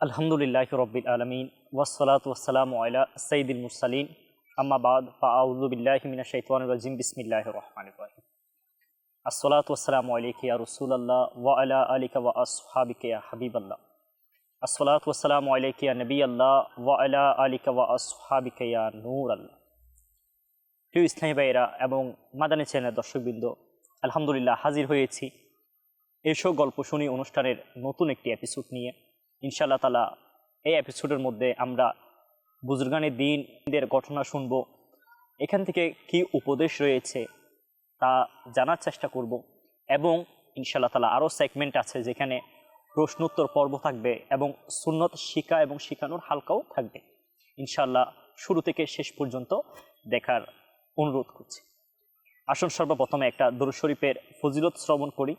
আলহামদুলিল্লাহি রাব্বিল আলামিন ওয়াসসালাতু ওয়াসসালামু আলা সাইয়্যিদিল মুরসালিন আম্মা বাদ ফাআউযু বিল্লাহি মিনাশ শাইতানির রাজিম বিসমিল্লাহির রহমানির রহিম আসসালাতু ওয়াসসালামু আলাইকা ইয়া রাসূলুল্লাহ ওয়া আলা আলিকা ওয়া আসহাবিকা ইয়া হাবিবাল্লাহ আসসালাতু ওয়াসসালামু আলাইকা ইয়া নবিয়াল্লাহ ওয়া আলা আলিকা ওয়া আসহাবিকা ইয়া নূরাল্লাহ। প্রিয় ইসলামী ভাইয়েরা এবং মাদানী চ্যানেলের দর্শকবৃন্দ, আলহামদুলিল্লাহ হাজির হয়েছি এসো গল্প শুনি অনুষ্ঠানের নতুন একটি এপিসোড নিয়ে। ইনশাআল্লাহ তাআলা এই এপিসোডের মধ্যে আমরা বুজুর্গানে দ্বীনের ঘটনা শুনব, এখান থেকে কি উপদেশ রয়েছে তা জানার চেষ্টা করব এবং ইনশাআল্লাহ তাআলা আরও সেগমেন্ট আছে যেখানে প্রশ্নোত্তর পর্ব থাকবে এবং সুন্নত শিক্ষা এবং শিখানোর হালকাও থাকবে। ইনশাআল্লাহ শুরু থেকে শেষ পর্যন্ত দেখার অনুরোধ করছি। আসুন সর্বপ্রথমে একটা দরুদ শরীফের ফজিলত শ্রবণ করি।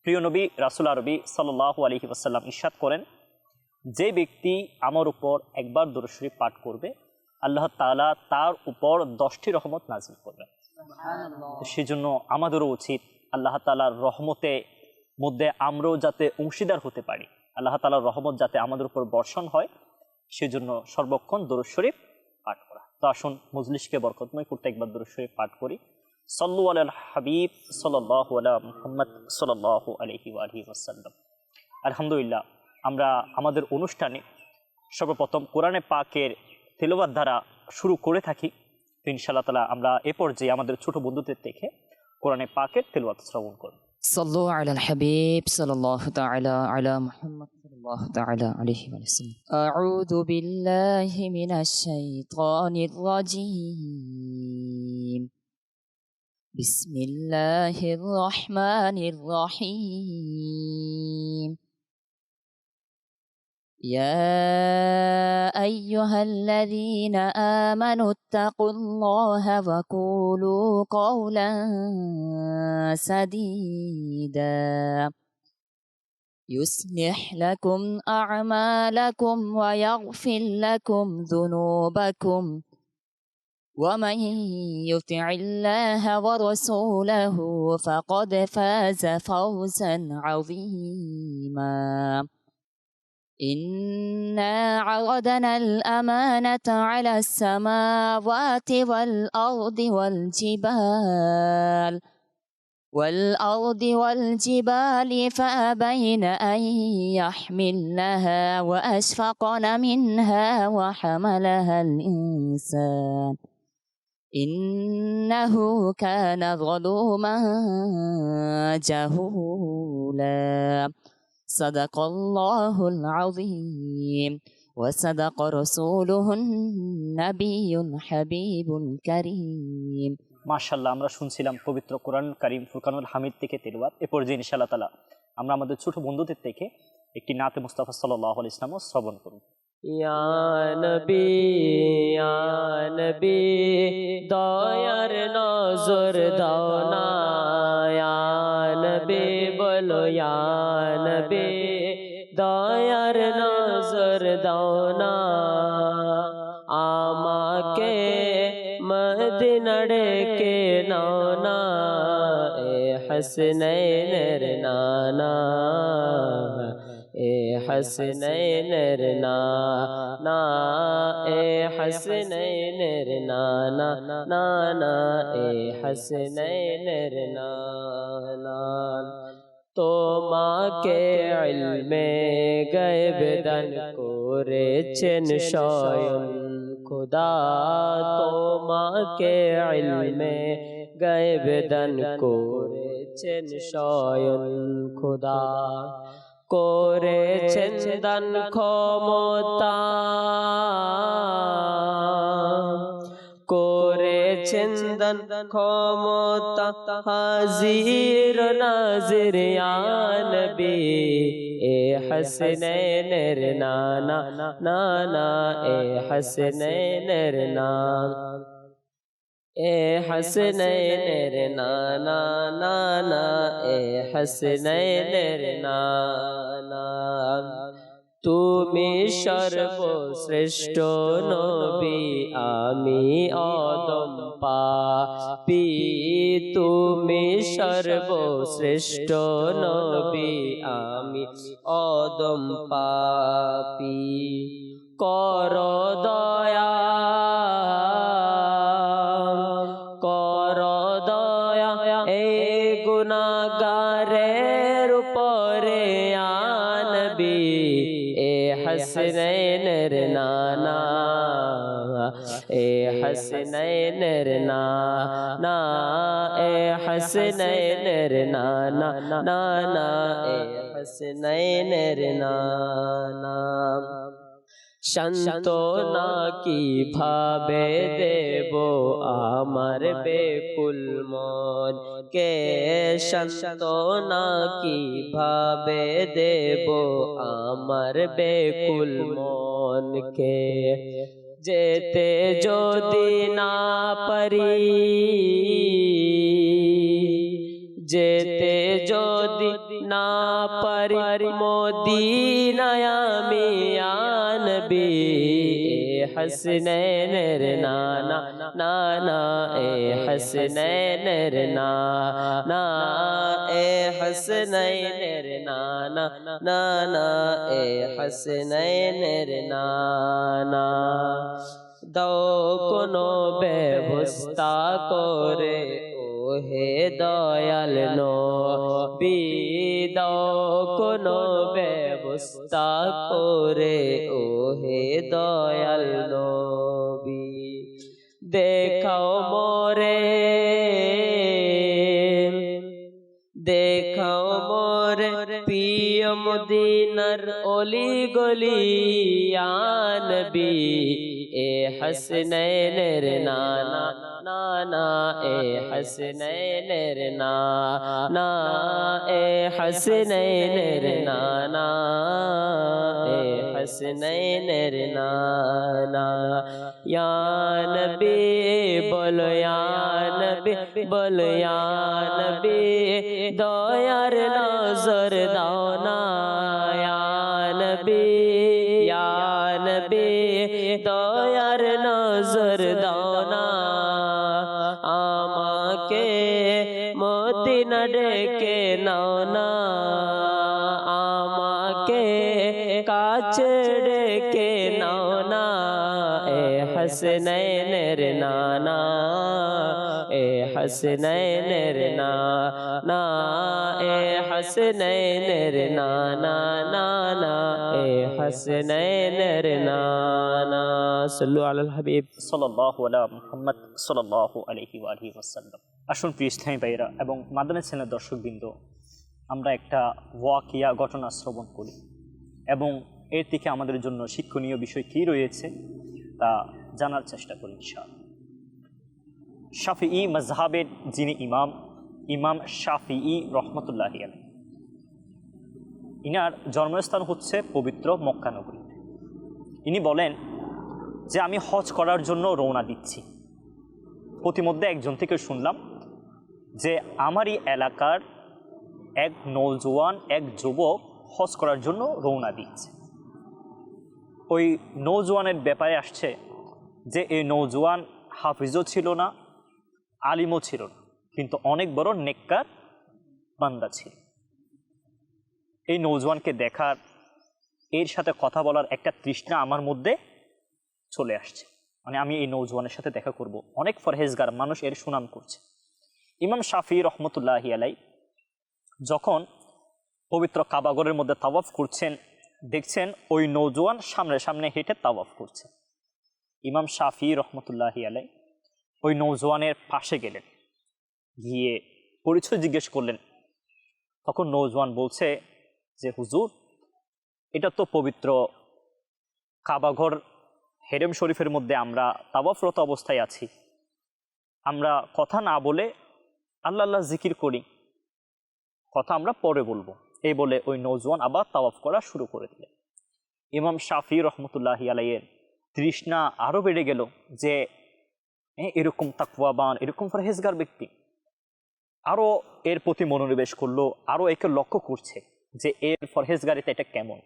প্রিয় নবী রাসূল আরবি সাল্লাল্লাহু আলাইহি ওয়াসাল্লাম ইরশাদ করেন, যে ব্যক্তি আমার উপর একবার দরুদ শরীফ পাঠ করবে আল্লাহ তাআলা তার উপর 10টি রহমত নাজিল করবেন। সেজন্য আমাদেরও উচিত আল্লাহ তাআলার রহমতে মধ্যে আমরাও যাতে অংশীদার হতে পারি, আল্লাহ তাআলার রহমত যাতে আমাদের উপর বর্ষণ হয়, সেজন্য সর্বক্ষণ দরুদ শরীফ পাঠ করা। তো আসুন মজলিসকে বরকতময় করতে একবার দরুদ শরীফ পাঠ করি। সাল্লু আলাল হাবিব সাল্লাল্লাহু আলা মুহাম্মদ সাল্লাল্লাহু আলাইহি ওয়া আলিহি ওয়াসাল্লাম। আলহামদুলিল্লাহ আমরা আমাদের অনুষ্ঠানে সর্বপ্রথম কোরআনে পাকের তেলাওয়াত দ্বারা শুরু করে থাকি। তো ইনশাআল্লাহ তাআলা আমরা এ পর্যায়ে আমাদের ছোট বন্ধুদের থেকে কোরআনে পাকের তেলাওয়াত শ্রবণ করব। صلوا على الحبيب صلى الله تعالى على محمد صلى الله تعالى عليه وسلم. أعوذ بالله من الشيطان الرجيم. بسم الله الرحمن الرحيم. يا أيها الذين آمنوا اتقوا الله وقولوا قولا سديدا يصلح لكم أعمالكم ويغفر لكم ذنوبكم ومن يطع الله ورسوله فقد فاز فوزا عظيما. إنا عرضنا الأمانة على السماوات والأرض فأبين أن يحملنها وأشفقن منها وحملها الإنسان إنه كان ظلوما جهولا. صدق الله العظيم وصدق رسوله النبي الحبيب الكريم. মাশাআল্লাহ, আমরা শুনছিলাম পবিত্র কোরআন কারীম ফুরকানুল হামিদ থেকে তেলাওয়াত। এ পর্যায়ে ইনশাআল্লাহ তাআলা আমরা আমাদের ছোট বন্ধুদের থেকে একটি নাতে মুস্তাফা সাল্লাল্লাহু আলাইহি ওয়াসাল্লাম শ্রবণ করব। ইয়া নবী দয়ার নজর দাও না, ইয়া নবী বলো ইয়া নবী দয়ার নজর দাও না, আমাকে মদিনা ডেকে নাও না, এ হাসনাইনের নানা, এ হাসনাইনের নানা, এ হাসনাইনের নানা, নানা এ হাসনাইনের নানা। তোমাকে ইলমে গায়ব দান করেছেন স্বয়ং খোদা, তোমাকে ইলমে গায়ব দান করেছেন স্বয়ং খোদা, করেছেন দান ক্ষমতা, করেছেন দান ক্ষমতা, হাজির নাজির ইয়া নবী এ হাসনাইনের নানা, নানা এ হাসনাইনের নানা, এ হাসনাইনের নানা, নানা এ হাসনাইনের নানা। তুমি সর্বশ্রেষ্ঠ নবী, আমি অদম পাপী। তুমি সর্বশ্রেষ্ঠ নবী, আমি অদম পাপী। কর দয়া, কর দয়া এই গুনাহগারের উপরে আনবী, এ হাসনাইনের নানা, এ হাসনাইনের নানা, এ হাসনাইনের নানা, নানা এ হাসনাইনের নানা। সান্তনা কিভাবে দেব আমার বেকুল মন কে, সান্তনা কিভাবে দেব আমার বেকুল মন কে। যেতে যদি না পারি, যেতে যদি না পারি মদিনায় আমি আনবী, এ হাসনাইনের নানা, নানা এ হাসনাইনের নানা, এ হাসনাইনের নানা, নানা এ হাসনাইনের নানা। দাও কোনো ব্যবস্থা করে হে দয়াল নবী, দাও কোনো ব্যবস্থা করে ও হে দয়াল নবী। দেখাও মোরে, দেখাও মোরে প্রিয় মদিনার অলি গলি আনবী, এ হাসনাইনের নানা, নানা এ হাসনাইনের নানা, এ হাসনাইনের নানা, এ হাসনাইনের নানা। ইয়া নবী বলো, ইয়া নবী বলো, ইয়া নবী দয়ার নজর দাও না, ইয়া নবী, ইয়া নবী দয়ার নজর দাও না। আমাকে মদিনা ডেকে নাও না, আমাকে কাছে ডেকে নাও না, এ হাসনাইনের নানা, এ হাসনাইনের নানা, এ হাসনাইনের নানা, নানা এ হাসনাইনের নানা। সাল্লু আলাল হাবিব সাল্লাল্লাহু আলা মুহাম্মদ সাল্লাল্লাহু আলাইহি ওয়া আলিহি ওয়াসাল্লাম। আসুন প্রিয় ইসলামী ভাইয়েরা এবং মাদানী চ্যানেলের দর্শকবৃন্দ, আমরা একটা ওয়াকিয়া ঘটনা শ্রবণ করি এবং এর থেকে আমাদের জন্য শিক্ষণীয় বিষয় কী রয়েছে তা জানার চেষ্টা করি ইনশাআল্লাহ। শাফিঈ মাযহাবের যিনি ইমাম, ইমাম শাফিঈ রহমতুল্লাহি আলাইহি, ইনার জন্মস্থান হচ্ছে পবিত্র মক্কা নগরী। ইনি বলেন যে আমি হজ করার জন্য রওনা দিচ্ছি। প্রতিমধ্যে একজন থেকে শুনলাম যে আমারই এলাকার এক নওজোয়ান, এক যুবক হজ করার জন্য রওনা দিচ্ছে। ওই নওজোয়ানের ব্যাপারে আসছে যে এই নওজোয়ান হাফিজও ছিল না, আলিমও ছিল না, কিন্তু অনেক বড় নেককার বান্দা ছিল। এই নওজোয়ানকে দেখার, এর সাথে কথা বলার একটা তৃষ্ণা আমার মধ্যে চলে আসছে, মানে আমি এই নওজোয়ানের সাথে দেখা করব। অনেক ফরহেজগার মানুষ এর সুনাম করছে। ইমাম শাফি রহমতুল্লাহি আলাই যখন পবিত্র কাবাগরের মধ্যে তাওয়াফ করছেন, দেখছেন ওই নওজোয়ান সামনে সামনে হেঁটে তাওয়াফ করছে। ইমাম শাফি রহমতুল্লাহি আলাই ওই নওজোয়ানের পাশে গেলেন, গিয়ে পরিচয় জিজ্ঞেস করলেন। তখন নওজোয়ান বলছে যে হুজুর, এটা তো পবিত্র কাবাঘর হেরেম শরীফের মধ্যে আমরা তাওয়াফরত অবস্থায় আছি, আমরা কথা না বলে আল্লাহ আল্লাহ জিকির করি, কথা আমরা পরে বলবো। এই বলে ওই নওজোয়ান আবার তাওয়াফ করা শুরু করে দিলেন। ইমাম শাফি রহমতুল্লাহি আলাইয়ের তৃষ্ণা আরও বেড়ে গেল যে এরকম তাকওয়াবান, এরকম ফরহেজগার ব্যক্তি, আরও এর প্রতি মনোনিবেশ করলো, আরও একে লক্ষ্য করছে যে এর ফরহেজগারিতে এটা কেমন।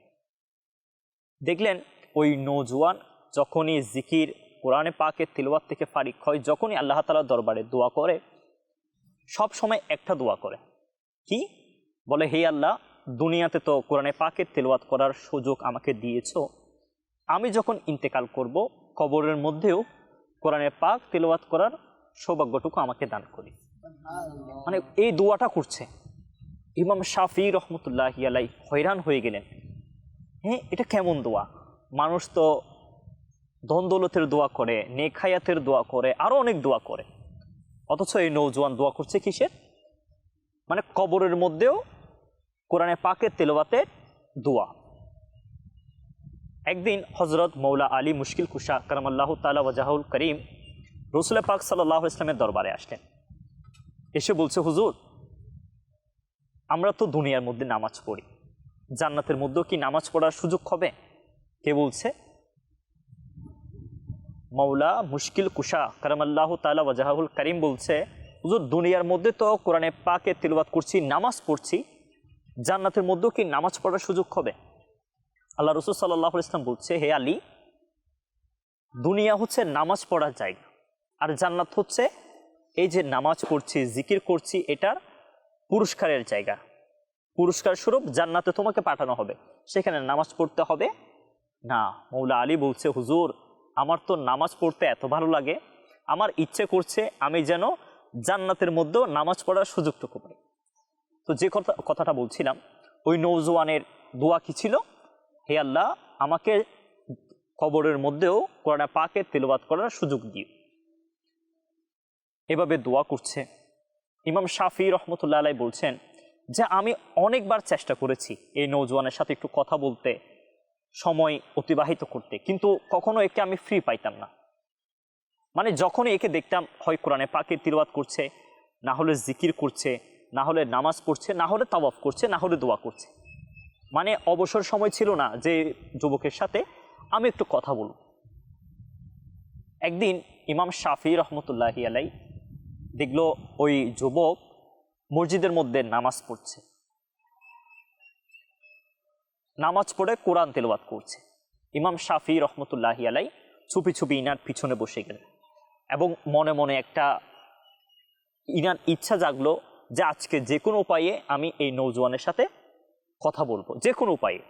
দেখলেন ওই নৌজওয়ান যখনই জিকির কোরআনে পাকের তিলাওয়াত থেকে ফারিক হয়, যখনই আল্লাহ তাআলার দরবারে দোয়া করে, সব সময় একটা দোয়া করে, কি বলে, হে আল্লাহ, দুনিয়াতে তো কোরআনে পাকের তিলাওয়াত করার সুযোগ আমাকে দিয়েছো, আমি যখন ইন্তেকাল করব কবরের মধ্যেও কোরআনে পাক তিলাওয়াত করার সৌভাগ্যটুকু আমাকে দান করি। মানে এই দোয়াটা করছে। ইমাম শাফি রহমতুল্লাহি আলাইহি হয়রান হয়ে গেলেন, হ্যাঁ এটা কেমন দোয়া? মানুষ তো ধন দৌলতের দোয়া করে, নেক হায়াতের দোয়া করে, আরো অনেক দোয়া করে, অথচ এই নওজোয়ান দোয়া করছে কিসের? মানে কবরের মধ্যেও কোরআনে পাকের তেলাওয়াতের দোয়া। একদিন হজরত মৌলা আলী মুশকিল কুশা কারামাল্লাহু তাআলা ওয়াজহুল করিম রাসূল পাক সাল্লাল্লাহু আলাইহি ওয়াসাল্লামের দরবারে আসলেন। এসে বলছে, হুজুর, আমরা তো দুনিয়ার মধ্যে নামাজ পড়ি, জান্নাতের মধ্যেও কি নামাজ পড়ার সুযোগ হবে? কে বলছে? মৌলা মুশকিল কুশা কারামাল্লাহু তাআলা ওয়াজহুল করিম বলছে, হুজুর, দুনিয়ার মধ্যে তো কোরআনে পাকে তিলাওয়াত করছি, নামাজ পড়ছি, জান্নাতের মধ্যেও কি নামাজ পড়ার সুযোগ হবে? আল্লাহ রাসূল সাল্লাল্লাহু আলাইহি ওয়াসাল্লাম বলছে, হে আলী, দুনিয়া হচ্ছে নামাজ পড়ার জায়গা, আর জান্নাত হচ্ছে এই যে নামাজ পড়ছি, জিকির করছি, এটার পুরস্কারের জায়গা। পুরস্কার স্বরূপ জান্নাতে তোমাকে পাঠানো হবে, সেখানে নামাজ পড়তে হবে না। মৌলা আলী বলছে, হুজুর, আমার তো নামাজ পড়তে এত ভালো লাগে, আমার ইচ্ছে করছে আমি যেন জান্নাতের মধ্যেও নামাজ পড়ার সুযোগটুকু পাই। তো যে কথাটা বলছিলাম, ওই নওজোয়ানের দোয়া কি ছিল? হে আল্লাহ, আমাকে কবরের মধ্যেও কোরআনে পাকের তিলাওয়াত করার সুযোগ দিও। এভাবে দোয়া করছে। ইমাম শাফি রহমতুল্লাহ আলাইহি বলছেন যে আমি অনেকবার চেষ্টা করেছি এই নওজোয়ানের সাথে একটু কথা বলতে, সময় অতিবাহিত করতে, কিন্তু কখনো একে আমি ফ্রি পাইতাম না। মানে যখনই একে দেখতাম, হয় কোরআনে পাকের তিলাওয়াত করছে, না হলে জিকির করছে, না হলে নামাজ পড়ছে, না হলে তাওয়াফ করছে, না হলে দোয়া করছে। মানে অবসর সময় ছিল না যে যুবকের সাথে আমি একটু কথা বলব। একদিন ইমাম শাফি রহমতুল্লাহি আলাইহি দেখলো ওই যুবক মসজিদের মধ্যে নামাজ পড়ছে, নামাজ পড়ে কোরআন তেলাওয়াত করছে। ইমাম শাফি রহমতুল্লাহি আলাইহি চুপি চুপি ইনার পিছনে বসে গেলেন এবং মনে মনে একটা ইনার ইচ্ছা জাগলো যে আজকে যে কোনো উপায়ে আমি এই নওজোয়ানের সাথে কথা বলবো, যে কোনো উপায়ে।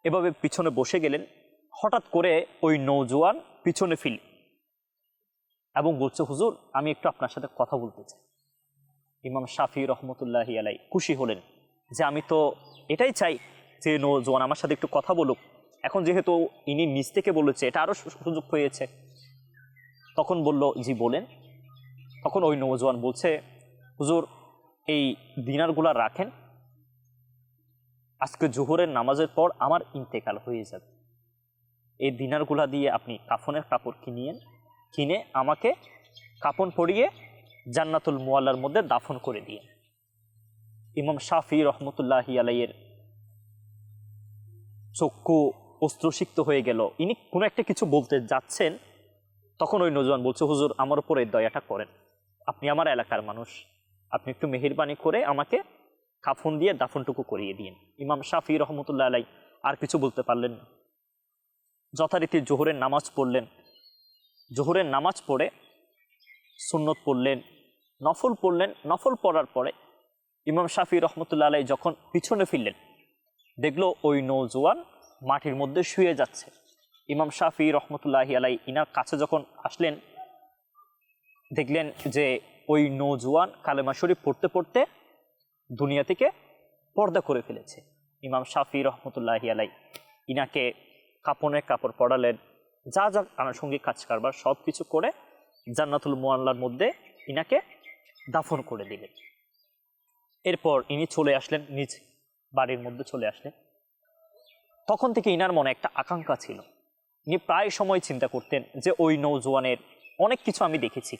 এভাবে পিছনে বসে গেলেন। হঠাৎ করে ওই নওজোয়ান পিছনে ফিরে এবং বলছে, হুজুর, আমি একটু আপনার সাথে কথা বলতে চাই। ইমাম শাফি রহমতুল্লাহি আলাইহি খুশি হলেন যে আমি তো এটাই চাই যে নওজোয়ান আমার সাথে একটু কথা বলুক। এখন যেহেতু ইনি নিজ থেকে বলেছে, এটা আরও সুযোগ হয়েছে। তখন বলল, জি বলেন। তখন ওই নওজোয়ান বলছে, হুজুর, এই দিনারগুলা রাখেন, আজকে জোহরের নামাজের পর আমার ইন্তেকাল হয়ে যাবে, এই দিনারগুলা দিয়ে আপনি কাফনের কাপড় কিনে আমাকে কাফন পরিয়ে জান্নাতুল মুআল্লার মধ্যে দাফন করে দিয়ে। ইমাম শাফি রহমতুল্লাহি আলাইহির চক্ষু অশ্রুসিক্ত হয়ে গেল। ইনি কোনো একটা কিছু বলতে যাচ্ছেন, তখন ওই নওজোয়ান বলছে, হুজুর, আমার উপরে দয়াটা করেন, আপনি আমার এলাকার মানুষ, আপনি একটু মেহেরবানি করে আমাকে কাফন দিয়ে দাফনটুকু করিয়ে দিন। ইমাম শাফি রহমতুল্লাহ আলাইহি আর কিছু বলতে পারলেন না। যথারীতি জোহরের নামাজ পড়লেন। জোহরের নামাজ পড়ে সুন্নত পড়লেন, নফল পড়লেন। নফল পড়ার পরে ইমাম শাফি রহমতুল্লাহ আলাইহি যখন পিছনে ফিরলেন, দেখলো ওই নওজোয়ান মাটির মধ্যে শুয়ে যাচ্ছে। ইমাম শাফি রহমতুল্লাহি আলাইহি ইনার কাছে যখন আসলেন, দেখলেন যে ওই নওজোয়ান কালেমা শরীফ পড়তে পড়তে দুনিয়া থেকে পর্দা করে ফেলেছে। ইমাম শাফি রহমতুল্লাহি আলাইহি ইনাকে কাপনের কাপড় পরালেন, যা যা আনুষঙ্গিক কাজ কারবার সব কিছু করে জান্নাতুল মুআল্লার মধ্যে ইনাকে দাফন করে দিলেন। এরপর ইনি চলে আসলেন, নিজ বাড়ির মধ্যে চলে আসলেন। তখন থেকে ইনার মনে একটা আকাঙ্ক্ষা ছিল। ইনি প্রায় সময় চিন্তা করতেন যে ওই নওজোয়ানের অনেক কিছু আমি দেখেছি,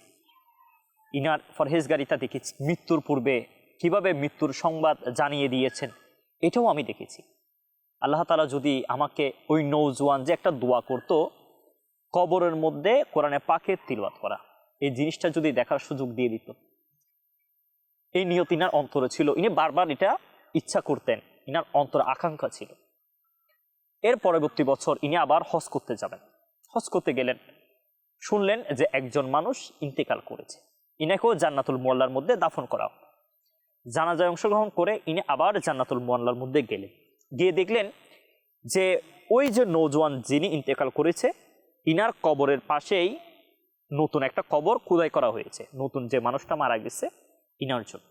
ইনার ফরহেজগারিতা দেখেছি, মৃত্যুর পূর্বে কিভাবে মৃত্যুর সংবাদ জানিয়ে দিয়েছেন, এটাও আমি দেখেছি। আল্লাহ তাআলা যদি আমাকে ওই নওজোয়ান যে একটা দোয়া করতো কবরের মধ্যে কোরআনে পাকের তিলাওয়াত করা, এই জিনিসটা যদি দেখার সুযোগ দিয়ে দিত, এই নিয়ত ইনার অন্তরে ছিল। ইনি বারবার এটা ইচ্ছা করতেন, ইনার অন্তর আকাঙ্ক্ষা ছিল। এর পরবর্তী বছর ইনি আবার হজ করতে যাবেন। হজ করতে গেলেন, শুনলেন যে একজন মানুষ ইন্তেকাল করেছে, ইনাকেও জান্নাতুল মুআল্লার মধ্যে দাফন করা হবে। জানাজায় অংশগ্রহণ করে ইনি আবার জান্নাতুল মুআল্লার মধ্যে গেলেন, গিয়ে দেখলেন যে ওই যে নওজোয়ান যিনি ইন্তেকাল করেছে ইনার কবরের পাশেই নতুন একটা কবর খোদাই করা হয়েছে, নতুন যে মানুষটা মারা গেছে ইনার জন্য।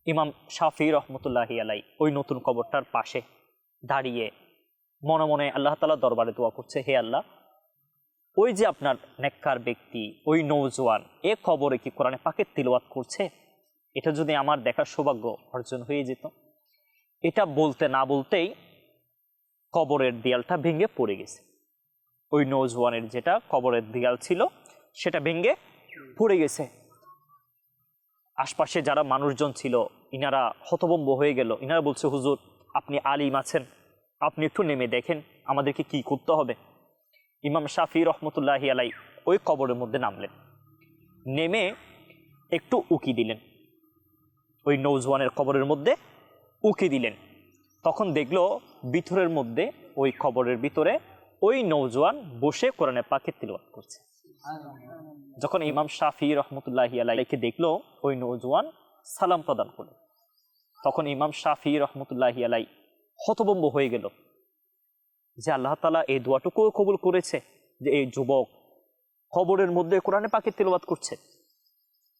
ইমাম শাফি রহমতুল্লাহি আলাই ওই নতুন কবরটার পাশে দাঁড়িয়ে মনে মনে আল্লাহ তাআলা দরবারে দোয়া করছে, হে আল্লাহ, ওই যে আপনার নেককার ব্যক্তি ওই নওজোয়ান এ কবরে কি কোরআনে পাকের তিলাওয়াত করছে, এটা যদি আমার দেখার সৌভাগ্য অর্জন হয়ে যেত। এটা বলতে না বলতেই কবরের দেয়ালটা ভেঙে পড়ে গেছে। ওই নওজোয়ানের যেটা কবরের দেয়াল ছিল সেটা ভেঙে পড়ে গেছে। আশপাশে যারা মানুষজন ছিল ইনারা হতভম্ব হয়ে গেল। ইনারা বলছে, হুজুর আপনি আলিম আছেন, আপনি একটু নেমে দেখেন আমাদেরকে কি করতে হবে। ইমাম শাফি রহমতুল্লাহি আলাই ওই কবরের মধ্যে নামলেন, নেমে একটু উকি দিলেন, ওই নওজোয়ানের কবরের মধ্যে উকি দিলেন। তখন দেখলো ভিতরের মধ্যে ওই কবরের ভিতরে ওই নওজোয়ান বসে কোরআনে পাকের তিলাওয়াত করছে। যখন ইমাম শাফি রহমতুল্লাহি আলাইকে দেখলো ওই নওজোয়ান সালাম প্রদান করল, তখন ইমাম শাফি রহমতুল্লাহি আলাই হতভম্ব হয়ে গেল যে আল্লাহ তাআলা এই দোয়াটুকু কবুল করেছে যে এই যুবক কবরের মধ্যে কোরআনে পাকের তিলাওয়াত করছে।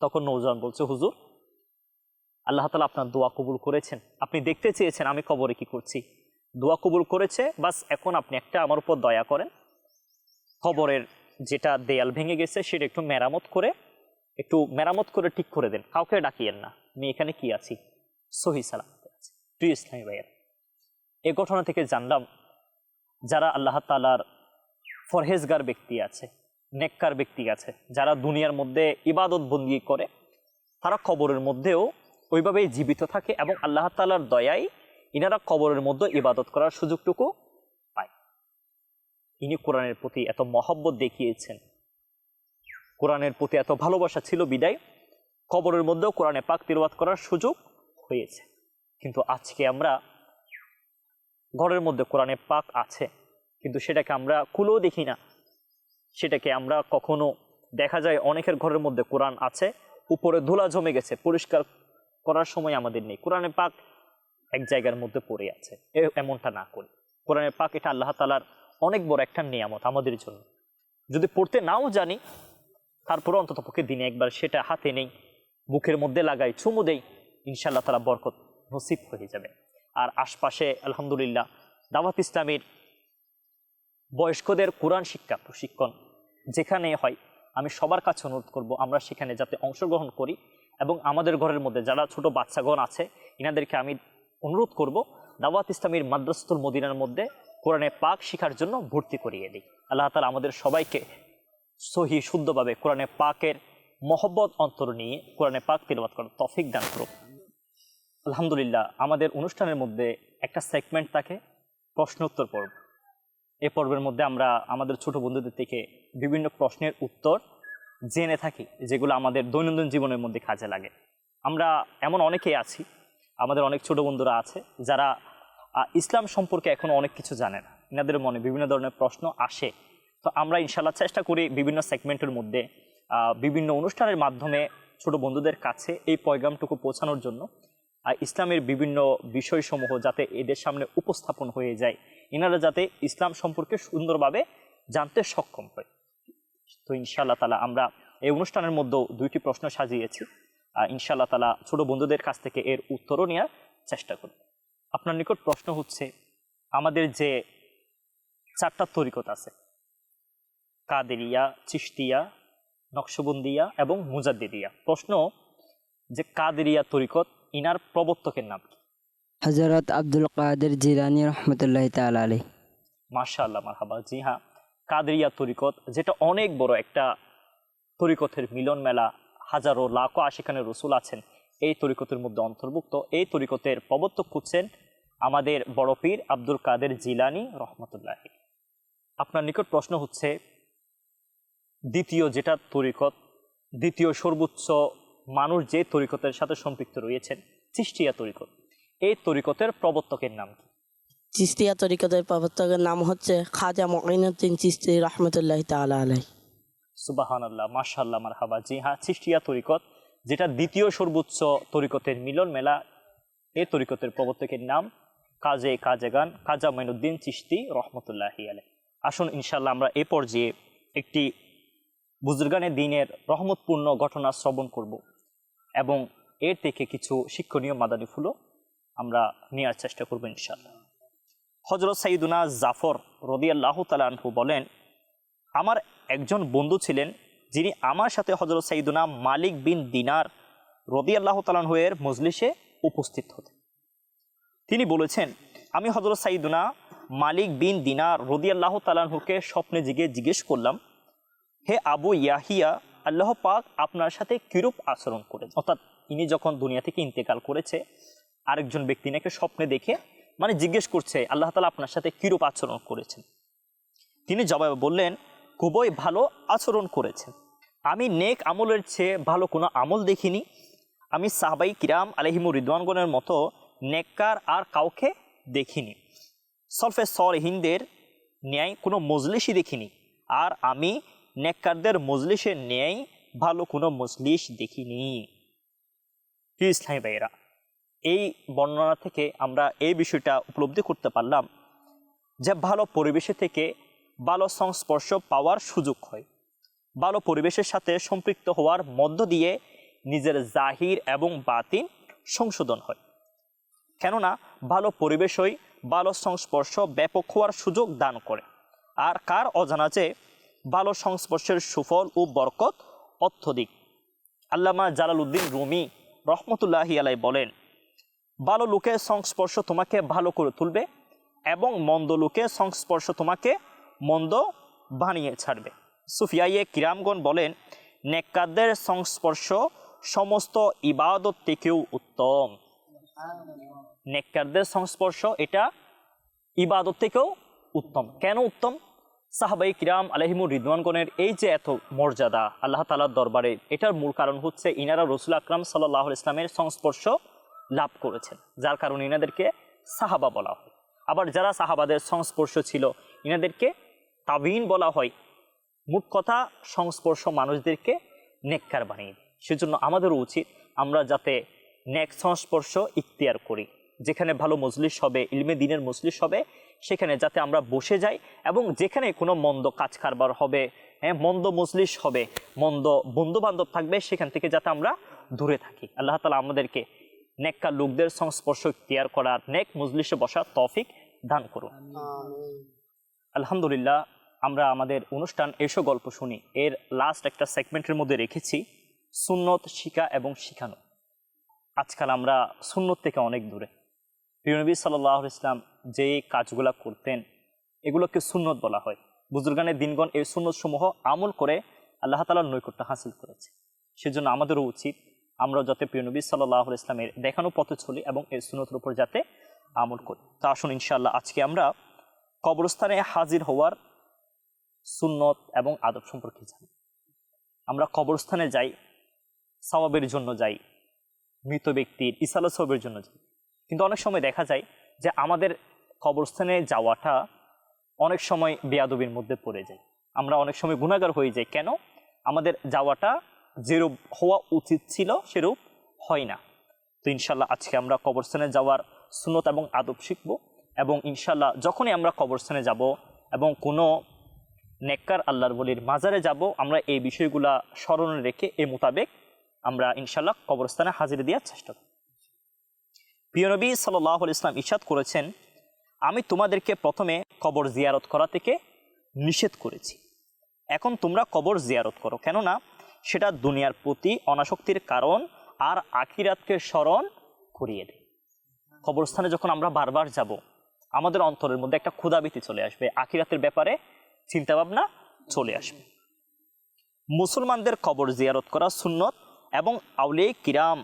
তখন নওজোয়ান বলছে, হুজুর আল্লাহ তাআলা আপনার দোয়া কবুল করেছেন, আপনি দেখতে চেয়েছেন আমি কবরে কি করছি, দোয়া কবুল করেছে, বাস এখন আপনি একটা আমার উপর দয়া করেন, কবরের যেটা দেয়াল ভেঙে গেছে সেটা একটু মেরামত করে ঠিক করে দেন, কাউকে ডাকিয়েন না, আমি এখানে কি আছি সহি সালামতে আছি। প্রিয় ইসলামী ভাইয়ের, এই ঘটনা থেকে জানলাম যারা আল্লাহ তাআলার ফরহেজগার ব্যক্তি আছে, নেককার ব্যক্তি আছে, যারা দুনিয়ার মধ্যে ইবাদত বন্দি করে, তারা কবরের মধ্যেও ওইভাবেই জীবিত থাকে এবং আল্লাহ তাআলার দয়ায় ইনারা কবরের মধ্যে ইবাদত করার সুযোগটুকু পায়। ইনি কোরআনের প্রতি এত মহব্বত দেখিয়েছেন, কোরআনের প্রতি এত ভালোবাসা ছিল বিদায় কবরের মধ্যেও কোরআনে পাক তিলাওয়াত করার সুযোগ হয়েছে। কিন্তু আজকে আমরা ঘরের মধ্যে কোরআনে পাক আছে কিন্তু সেটাকে আমরা খুলেও দেখি না, সেটাকে আমরা কখনো দেখা যায় অনেকের ঘরের মধ্যে কোরআন আছে, উপরে ধুলা জমে গেছে, পরিষ্কার করার সময় আমাদের নেই, কোরআনে পাক এক জায়গার মধ্যে পড়ে আছে। এমনটা না করি, কোরআনে পাক এটা আল্লাহ তাআলার অনেক বড় একটা নিয়ামত আমাদের জন্য। যদি পড়তে নাও জানি তারপরে অন্ততপক্ষে দিনে একবার সেটা হাতে নেই, বুকের মধ্যে লাগাই, চুমু দেই, ইনশাআল্লাহ তাআলা বরকত নসিব হয়ে যাবে। আর আশপাশে আলহামদুলিল্লাহ দাওয়াত ইসলামীর বয়স্কদের কোরআন শিক্ষা প্রশিক্ষণ যেখানে হয়, আমি সবার কাছে অনুরোধ করব আমরা সেখানে যাতে অংশগ্রহণ করি এবং আমাদের ঘরের মধ্যে যারা ছোট বাচ্চাগণ আছে ইনাদেরকে আমি অনুরোধ করব দাওয়াত ইসলামীর মাদ্রাসাতুল মদিনার মধ্যে কোরআনে পাক শেখার জন্য ভর্তি করিয়ে দিই। আল্লাহ তাআলা আমাদের সবাইকে সহি শুদ্ধভাবে কোরআনে পাকের মহব্বত অন্তর নিয়ে কোরআনে পাক তিলাওয়াত করার তৌফিক দান করুন। আলহামদুলিল্লাহ, আমাদের অনুষ্ঠানের মধ্যে একটা সেগমেন্ট থাকে প্রশ্নোত্তর পর্ব। এই পর্বের মধ্যে আমরা আমাদের ছোট বন্ধুদের থেকে বিভিন্ন প্রশ্নের উত্তর জেনে থাকি যেগুলো আমাদের দৈনন্দিন জীবনের মধ্যে কাজে লাগে। আমরা এমন অনেকেই আছি, আমাদের অনেক ছোট বন্ধুরা আছে যারা ইসলাম সম্পর্কে এখনো অনেক কিছু জানে না, এনাদের মনে বিভিন্ন ধরনের প্রশ্ন আসে। তো আমরা ইনশাআল্লাহ চেষ্টা করি বিভিন্ন সেগমেন্টের মধ্যে বিভিন্ন অনুষ্ঠানের মাধ্যমে ছোট বন্ধুদের কাছে এই পয়গামটুকু পৌঁছানোর জন্য ইসলামের বিভিন্ন বিষয়সমূহ যাতে এদের সামনে উপস্থাপন হয়ে যায়, এনারা যাতে ইসলাম সম্পর্কে সুন্দরভাবে জানতে সক্ষম হয়। তো ইনশাআল্লাহ তাআলা আমরা এই অনুষ্ঠানের মধ্যেও দুইটি প্রশ্ন সাজিয়েছি, ইনশাআল্লাহ তাআলা ছোট বন্ধুদের কাছ থেকে এর উত্তরও নেওয়ার চেষ্টা করব। আপনার নিকট প্রশ্ন হচ্ছে, আমাদের যে চারটা তরিকত আছে, কাদেরিয়া, চিশতিয়া, নকশবন্দিয়া এবং মুজাদ্দিদিয়া, প্রশ্ন যে কাদেরিয়া তরিকত ইনার প্রবর্তকের নাম কি? হযরত আব্দুল কাদের জিলানী রহমতুল্লাহি তাআলা আলাইহি। মাশাআল্লাহ, মারহাবা। জি হ্যাঁ, কাদেরিয়া তরিকত যেটা অনেক বড় একটা তরিকতের মিলন মেলা, হাজারো লাখো আশিকানে রসুল আছেন এই তরিকতের মধ্যে অন্তর্ভুক্ত। এই তরিকতের প্রবর্তক হচ্ছেন আমাদের বড় পীর আব্দুল কাদের জিলানী রহমতুল্লাহি। আপনার নিকট প্রশ্ন হচ্ছে, দ্বিতীয় যেটা তরিকত, দ্বিতীয় সর্বোচ্চ মানুষ যে তরিকতের সাথে সম্পৃক্ত রয়েছেন, চিশতিয়া তরিকত, এই তরিকতের প্রবর্তকের নাম কি? চিস্তিয়া তরিকতের প্রবর্তকের নাম হচ্ছে খাজা মঈনুদ্দিন চিস্তি রহমতুল্লাহ তাআলা আলাইহি। সুবহানাল্লাহ, মাশাআল্লাহ, মারহাবা। জি হ্যাঁ, চিশতিয়া তরিকত, যেটা দ্বিতীয় সর্বোচ্চ তরিকতের মিলন মেলা, এই তরিকতের প্রবর্তকের নাম কাজেগান খাজা মঈনুদ্দিন চিশতি রহমতুল্লাহি আলাইহি। আসুন ইনশাআল্লাহ আমরা এ পর্যায়ে একটি বুজুর্গানে দিনের রহমতপূর্ণ ঘটনা শ্রবণ করব এবং এর থেকে কিছু শিক্ষণীয় মাদানী ফুলও আমরা নেওয়ার চেষ্টা করব ইনশাআল্লাহ। হযরত সাইয়্যিদুনা জাফর রাদিয়াল্লাহু তাআলা আনহু বলেন, আমার একজন বন্ধু ছিলেন যিনি আমার সাথে হযরত সাইয়্যিদুনা মালিক বিন দিনার রাদিয়াল্লাহু তাআলা আনহু এর মজলিসে উপস্থিত হতেন। তিনি বলেছেন, আমি হযরত সাইয়্যিদুনা মালিক বিন দিনার রাদিয়াল্লাহু তাআলা আনহুকে স্বপ্নে জিজ্ঞেস করলাম, হে আবু ইয়াহিয়া, আল্লাহ পাক আপনার সাথে কিরূপ আচরণ করেন? অর্থাৎ ইনি যখন দুনিয়া থেকে ইন্তেকাল করেছে, আরেকজন ব্যক্তি নাকি স্বপ্নে দেখে জিজ্ঞেস করছে আল্লাহ তাআলা আপনার সাথে কিরূপ আচরণ করেছেন। তিনি জবাবে বললেন, খুবই ভালো আচরণ করেছেন। আমি নেক আমলের চেয়ে ভালো কোনো আমল দেখিনি। আমি সাহাবাই কিরাম আলাইহিমুর রিদওয়ানগণের মতো নেককার আর কাউকে দেখিনি। সলফে সলিহিনদের ন্যায় কোনো মজলিসই দেখিনি, আর আমি নেককারদের মজলিসের ন্যায় ভালো কোনো মজলিস দেখিনি। ইসলামী ভাইয়েরা, এই বর্ণনা থেকে আমরা এই বিষয়টা উপলব্ধি করতে পারলাম যে ভালো পরিবেশে থেকে ভালো সংস্পর্শ পাওয়ার সুযোগ হয়। ভালো পরিবেশের সাথে সম্পৃক্ত হওয়ার মধ্য দিয়ে নিজের জাহির এবং বাতিন সংশোধন হয়। কেননা ভালো পরিবেশই ভালো সংস্পর্শ ব্যাপক হওয়ার সুযোগ দান করে। আর কার অজানা যে ভালো সংস্পর্শের সুফল ও বরকত অত্যধিক। আল্লামা জালালউদ্দিন রুমি রহমতুল্লাহি আলাইহি বলেন, ভালো লোকের সংস্পর্শ তোমাকে ভালো করে তুলবে এবং মন্দ লোকের সংস্পর্শ তোমাকে মন্দ বানিয়ে ছাড়বে। সুফিয়ায়ে কিরামগণ বলেন, নেককারদের সংস্পর্শ সমস্ত ইবাদত থেকেও উত্তম। নেককারদের সংস্পর্শ এটা ইবাদত থেকেও উত্তম। কেন উত্তম? সাহাবাই কিরাম আলাইহিমুর রিদওয়ানগণের এই যে এত মর্যাদা আল্লাহ তাআলার দরবারে, এটার মূল কারণ হচ্ছে ইনারা রাসূল আকরাম সাল্লাল্লাহু আলাইহি ইসলামের সংস্পর্শ লাভ করেছেন, যার কারণে ইনাদেরকে সাহাবা বলা হয়। আবার যারা সাহাবাদের সংস্পর্শ ছিল ইনাদেরকে তাবিঈন বলা হয়। মোট কথা সংস্পর্শ মানুষদেরকে নেককার বানিয়ে দেয়। সেজন্য আমাদেরও উচিত আমরা যাতে নেক সংস্পর্শ ইখতিয়ার করি। যেখানে ভালো মজলিস হবে, ইলমে দ্বীনের মজলিস হবে, সেখানে যাতে আমরা বসে যাই এবং যেখানে কোনো মন্দ কাজ কারবার হবে, মন্দ মজলিস হবে, মন্দ বন্ধু বান্ধব থাকবে, সেখান থেকে যাতে আমরা দূরে থাকি। আল্লাহ তাআলা আমাদেরকে নেককার লোকদের সংস্পর্শ ইখতিয়ার করার, নেক মজলিসে বসার তৌফিক দান করুন। আলহামদুলিল্লাহ, আমরা আমাদের অনুষ্ঠান এসো গল্প শুনি এর লাস্ট একটা সেগমেন্টের মধ্যে রেখেছি সুন্নত শিখা এবং শিখানো। আজকাল আমরা সুন্নত থেকে অনেক দূরে। প্রিয় নবী সাল্লাল্লাহু আলাইহি ওয়াসাল্লাম যে কাজগুলো করতেন এগুলোকে সুন্নত বলা হয়। বুজুর্গানের দিনগণ এই সুন্নত সমূহ আমল করে আল্লাহ তাআলার নৈকট্য হাসিল করেছে। সেজন্য আমাদেরও উচিত আমরা যাতে প্রিয় নবী সাল্লাল্লাহু আলাইহি ওয়াসাল্লামের দেখানো পথে চলি এবং এই সুন্নতের উপর যাতে আমল করি। তা আসুন ইনশাআল্লাহ আজকে আমরা কবরস্থানে হাজির হওয়ার সুন্নত এবং আদব সম্পর্কে জানি। আমরা কবরস্থানে যাই, সওয়াবের জন্য যাই, মৃত ব্যক্তির ইসালা সওয়াবের জন্য যাই। কিন্তু অনেক সময় দেখা যায় যে আমাদের কবরস্থানে যাওয়াটা অনেক সময় বেয়াদবির মধ্যে পড়ে যায়। আমরা অনেক সময় গুনাহগার হয়ে যাই। কেন? আমাদের যাওয়াটা যেরূপ হওয়া উচিত ছিল সেরূপ হয় না। তো ইনশাল্লাহ আজকে আমরা কবরস্থানে যাওয়ার সুন্নত এবং আদব শিখব এবং ইনশাল্লাহ যখনই আমরা কবরস্থানে যাব এবং কোনো নেককার আল্লাহর ওলির মাজারে যাব, আমরা এই বিষয়গুলা স্মরণে রেখে এ মোতাবেক আমরা ইনশাল্লাহ কবরস্থানে হাজির দেওয়ার চেষ্টা করব। প্রিয় নবী সাল্লাল্লাহু আলাইহি ওয়াসাল্লাম ইরশাদ করেছেন, আমি তোমাদেরকে প্রথমে কবর জিয়ারত করা থেকে নিষেধ করেছি, এখন তোমরা কবর জিয়ারত করো, কেননা সেটা দুনিয়ার প্রতি অনাসক্তির কারণ আর আখিরাতকে স্মরণ করিয়ে দেয়। কবরস্থানে যখন আমরা বারবার যাব আমাদের অন্তরের মধ্যে একটা ক্ষুধাভীতি চলে আসবে, আখিরাতের ব্যাপারে চিন্তাভাবনা চলে আসবে। মুসলমানদের কবর জিয়ারত করা সুন্নত এবং আউলিয়া কিরাম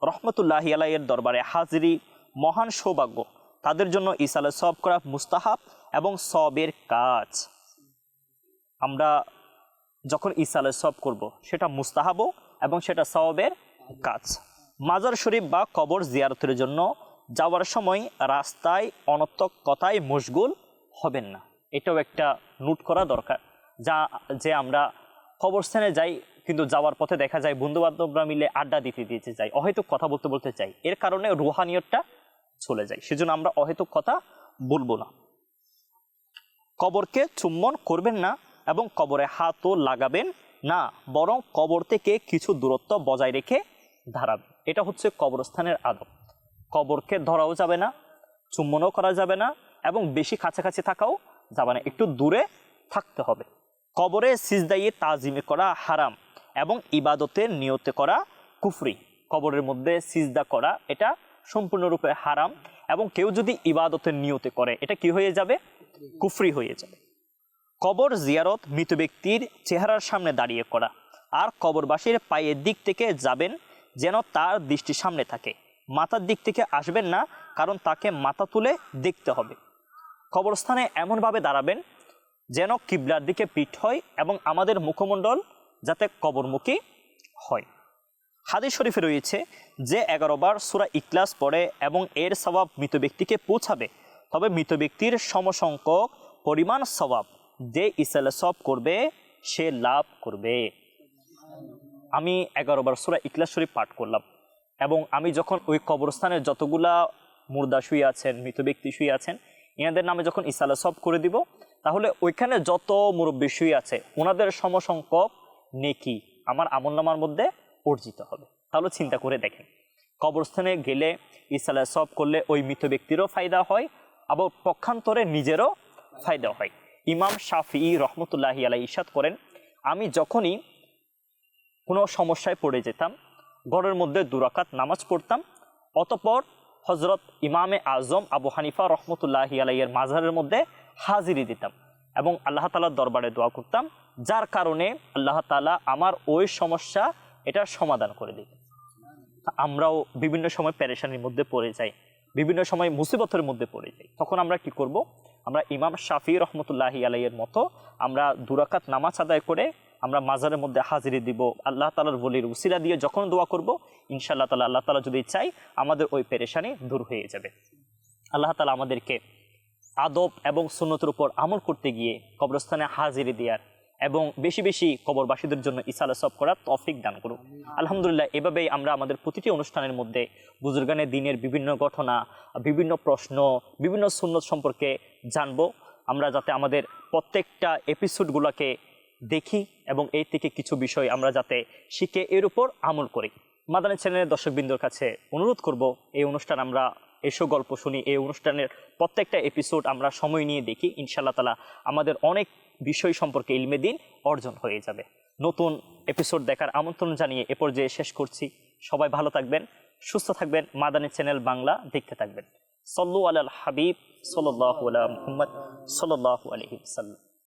রহমতুল্লাহি আলাইহির দরবারে হাজিরি মহান সৌভাগ্য। তাদের জন্য ইসালে সওয়াব করা মুস্তাহাব এবং সওয়াবের কাজ। আমরা যখন ইসালে সওয়াব করব সেটা মুস্তাহাবও এবং সেটা সওয়াবের কাজ। মাজার শরীফ বা কবর জিয়ারতের জন্য যাওয়ার সময় রাস্তায় অনর্থক কথায় মশগুল হবেন না। এটাও একটা নোট করা দরকার, যে আমরা কবরস্থানে যাই কিন্তু যাওয়ার পথে দেখা যায় বন্ধুবান্ধবরা মিলে আড্ডা দিতে যাই, অহেতুক কথা বলতে চাই, এর কারণে রুহানিয়তটা চলে যায়। সেজন্য আমরা অহেতুক কথা বলবো না। কবরকে চুম্বন করবেন না এবং কবরে হাতও লাগাবেন না, বরং কবর থেকে কিছু দূরত্ব বজায় রেখে দাঁড়াবেন। এটা হচ্ছে কবরস্থানের আদব। কবরকে ধরাও যাবে না, চুম্বনও করা যাবে না এবং বেশি কাছাকাছি থাকাও যাবে না, একটু দূরে থাকতে হবে। কবরে সিজদায়ে তাজিমে করা হারাম এবং ইবাদতের নিয়তে করা কুফরি। কবরের মধ্যে সিজদা করা এটা সম্পূর্ণরূপে হারাম এবং কেউ যদি ইবাদতের নিয়তে করে এটা কি হয়ে যাবে? কুফরি হয়ে যাবে। কবর জিয়ারত মৃত ব্যক্তির চেহারার সামনে দাঁড়িয়ে করা, আর কবরবাসীর পায়ের দিক থেকে যাবেন যেন তার দৃষ্টি সামনে থাকে, মাথার দিক থেকে আসবেন না, কারণ তাকে মাথা তুলে দেখতে হবে। কবরস্থানে এমনভাবে দাঁড়াবেন যেন কিবলার দিকে পিঠ হয় এবং আমাদের মুখমণ্ডল যাতে কবরমুখী হয়। হাদিস শরীফে রয়েছে যে 11 বার সূরা ইখলাস পড়ে এবং এর সওয়াব মৃত ব্যক্তিকে পৌঁছাবে, তবে মৃত ব্যক্তির সমসংখ্যক পরিমাণ সওয়াব যে ইসালে সব করবে সে লাভ করবে। আমি 11 বার সূরা ইখলাস শরীফ পাঠ করলাম এবং আমি যখন ওই কবরস্থানের যতগুলা মুর্দা শুয়ে আছেন, মৃত ব্যক্তি শুয়ে আছেন, এনাদের নামে যখন ইসালে সব করে দিব, তাহলে ওইখানে যত মুরব্বী শুয়ে আছে ওনাদের সমসংখ্যক নেকি আমার আমলনামার মধ্যে অর্জিত হবে। তাহলে চিন্তা করে দেখেন, কবরস্থানে গেলে ইসালে সব করলে ওই মৃত ব্যক্তিরও ফায়দা হয়, আবার পক্ষান্তরে নিজেরও ফায়দা হয়। ইমাম শাফিঈ রহমতুল্লাহি আলাইহি ইরশাদ করেন, আমি যখনই কোনো সমস্যায় পড়ে যেতাম ঘরের মধ্যে 2 রাকাত নামাজ পড়তাম, অতঃপর হজরত ইমামে আজম আবু হানিফা রহমতুল্লাহি আলাইহির মাজারের মধ্যে হাজিরি দিতাম এবং আল্লাহ তাআলার দরবারে দোয়া করতাম, যার কারণে আল্লাহ তাআলা আমার ওই সমস্যা এটার সমাধান করে দিতেন। আমরাও বিভিন্ন সময় পেরেশানির মধ্যে পড়ে যাই, বিভিন্ন সময় মুসিবতের মধ্যে পড়ে যাই, তখন আমরা কি করব? আমরা ইমাম শাফিঈ রহমতুল্লাহি আলাইহির মতো আমরা 2 রাকাত নামাজ আদায় করে আমরা মাজারের মধ্যে হাজিরি দিব, আল্লাহ তাআলার ওলির উসিলা দিয়ে যখন দোয়া করব ইনশাআল্লাহ তাআলা আল্লাহ তাআলা যদি চাই আমাদের ওই পেরেশানি দূর হয়ে যাবে। আল্লাহ তাআলা আমাদেরকে আদব এবং সুন্নতের উপর আমল করতে গিয়ে কবরস্থানে হাজিরি দেওয়ার এবং বেশি বেশি কবরবাসীদের জন্য ইসালে সব করার তৌফিক দান করুন। আলহামদুলিল্লাহ, এভাবেই আমরা আমাদের প্রতিটি অনুষ্ঠানের মধ্যে বুজুর্গানে দিনের বিভিন্ন ঘটনা, বিভিন্ন প্রশ্ন, বিভিন্ন সুন্নত সম্পর্কে জানবো। আমরা যাতে আমাদের প্রত্যেকটা এপিসোডগুলোকে দেখি এবং এই থেকে কিছু বিষয় আমরা যাতে শিখে এর উপর আমল করি। মাদানী চ্যানেলের দর্শকবৃন্দর কাছে অনুরোধ করব, এই অনুষ্ঠান আমরা এসো গল্প শুনি, এই অনুষ্ঠানের প্রত্যেকটা এপিসোড আমরা সময় নিয়ে দেখি, ইনশাআল্লাহ তাআলা আমাদের অনেক বিষয় সম্পর্কে ইলমে দ্বীন অর্জন হয়ে যাবে। নতুন এপিসোড দেখার আমন্ত্রণ জানিয়ে এ পর্যায়ে শেষ করছি। সবাই ভালো থাকবেন, সুস্থ থাকবেন, মাদানী চ্যানেল বাংলা দেখতে থাকবেন। সল্লু আলাল হাবিব সাল্লাল্লাহু আলা মুহাম্মদ সাল্লাল্লাহু আলাইহি ওয়াসাল্লাম।